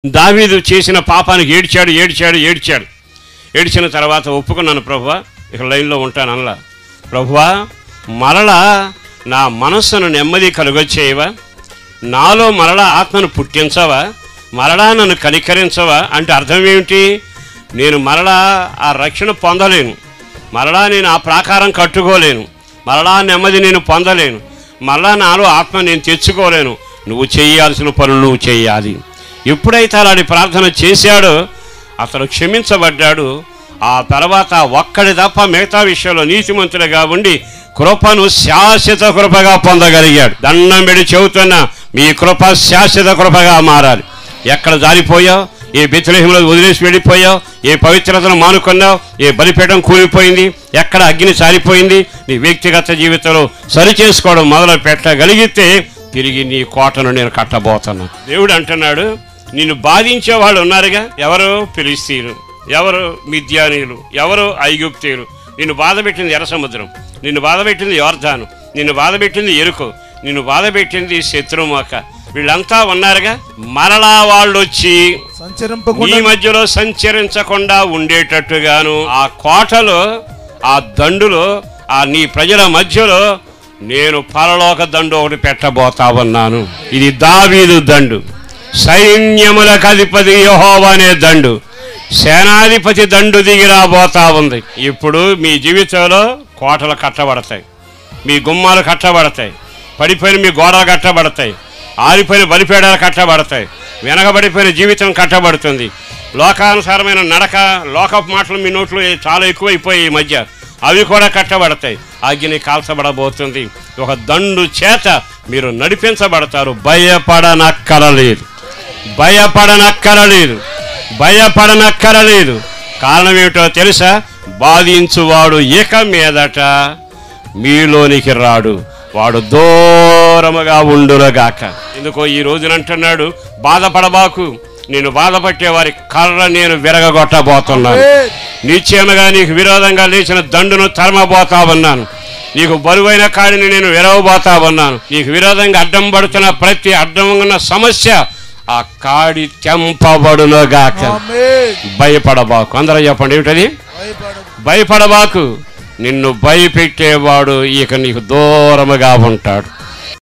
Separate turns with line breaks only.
దావీదు చేసిన పాపానికి ఏడ్చాడు. ఏడ్చిన తర్వాత ఒప్పుకున్నాను ప్రభువా, ఇక లైన్లో ఉంటాను అనలా. ప్రభువా, మరలా నా మనస్సును నెమ్మది కలుగొచ్చేయవా, నాలో మరలా ఆత్మను పుట్టించవా, మరలా నన్ను కనికరించవా అంటే అర్థం ఏమిటి? నేను మరలా ఆ రక్షణ పొందలేను, మరలా నేను ఆ ప్రాకారం కట్టుకోలేను, మరలా నెమ్మది నేను పొందలేను, మరలా నాలో ఆత్మ నేను తెచ్చుకోలేను. నువ్వు చేయాల్సిన పనులు నువ్వు చేయాలి. ఎప్పుడైతే అలాంటి ప్రార్థన చేశాడో అతను క్షమించబడ్డాడు. ఆ తర్వాత ఒక్కడి తప్ప మిగతా విషయంలో నీతిమంతుడిగా ఉండి కృపను శాశ్వత కృపగా పొందగలిగాడు. దండం పెట్టి చెబుతున్నా, మీ కృప శాశ్వత కృపగా మారాలి. ఎక్కడ జారిపోయావు, ఏ బెత్లెహేములో వదిలేసి వెళ్ళిపోయావు, ఏ పవిత్రతను మానుకున్నావు, ఏ బలిపీఠం కూలిపోయింది, ఎక్కడ అగ్ని సారిపోయింది, నీ వ్యక్తిగత జీవితంలో సరిచేసుకోవడం మొదలు పెట్టగలిగితే తిరిగి నీ కోటను నేను కట్టబోతున్నా. దేవుడు అంటున్నాడు, నిన్ను బాధించే వాళ్ళు ఉన్నారుగా, ఎవరు? ఫిలిష్తీయులు, ఎవరు? మిద్యానీయులు, ఎవరు? ఐగుప్తీయులు. నిన్ను బాధపెట్టింది ఎర్ర సముద్రం, నిన్ను బాధపెట్టింది యోర్దాను, నిన్ను బాధపెట్టింది ఎరుకో, నిన్ను బాధపెట్టింది శత్రుమోక. వీళ్ళంతా ఉన్నారుగా. మరలా వాళ్ళు వచ్చి నీ మధ్యలో సంచరించకుండా ఉండేటట్టుగాను ఆ కోటలో, ఆ దండులో, ఆ నీ ప్రజల మధ్యలో నేను పరలోక దండు ఒకటి పెట్టబోతా ఉన్నాను. ఇది దావీదు దండు, సైన్యములకు అధిపతి యెహోవా అనే దండు, సేనాధిపతి దండు దిగి రాబోతా ఉంది. ఇప్పుడు మీ జీవితంలో కోటలు కట్టబడతాయి, మీ గుమ్మాలు కట్టబడతాయి, పడిపోయిన మీ గోడలు కట్టబడతాయి, ఆరిపోయిన బలిపేడాలు కట్టబడతాయి, వెనకబడిపోయిన జీవితం కట్టబడుతుంది. లోకానుసారమైన నడక, లోకపు మాటలు మీ నోట్లో చాలా ఎక్కువైపోయి ఈ మధ్య, అవి కూడా కట్టబడతాయి. అగ్ని కాల్చబడబోతుంది. ఒక దండు చేత మీరు నడిపించబడతారు. భయపడనక్కరలేదు. కారణం ఏమిటో తెలుసా? బాధించువాడు ఇక మీదట మీలోనికి రాడు, వాడు దూరముగా ఉండునుగాక. ఎందుకో ఈ రోజున అంటున్నాడు, బాధపడబాకు, నేను బాధపట్టే వారి కర్ర నేను విరగొట్టబోతున్నాను. నిశ్చయముగా నీకు విరోధంగా లేచిన దండును తరమబోతా ఉన్నాను. నీకు బరువైన కాడిని నేను విరవబోతా ఉన్నాను. నీకు విరోధంగా అడ్డం పడుతున్న ప్రతి అడ్డం ఉన్న సమస్య ఆ కాడి తెంపబడునుగాక. భయపడబాకు. అందరూ చెప్పండి, ఏమిటది? భయపడబాకు. నిన్ను భయపెట్టేవాడు ఇక నీకు దూరముగా ఉంటాడు.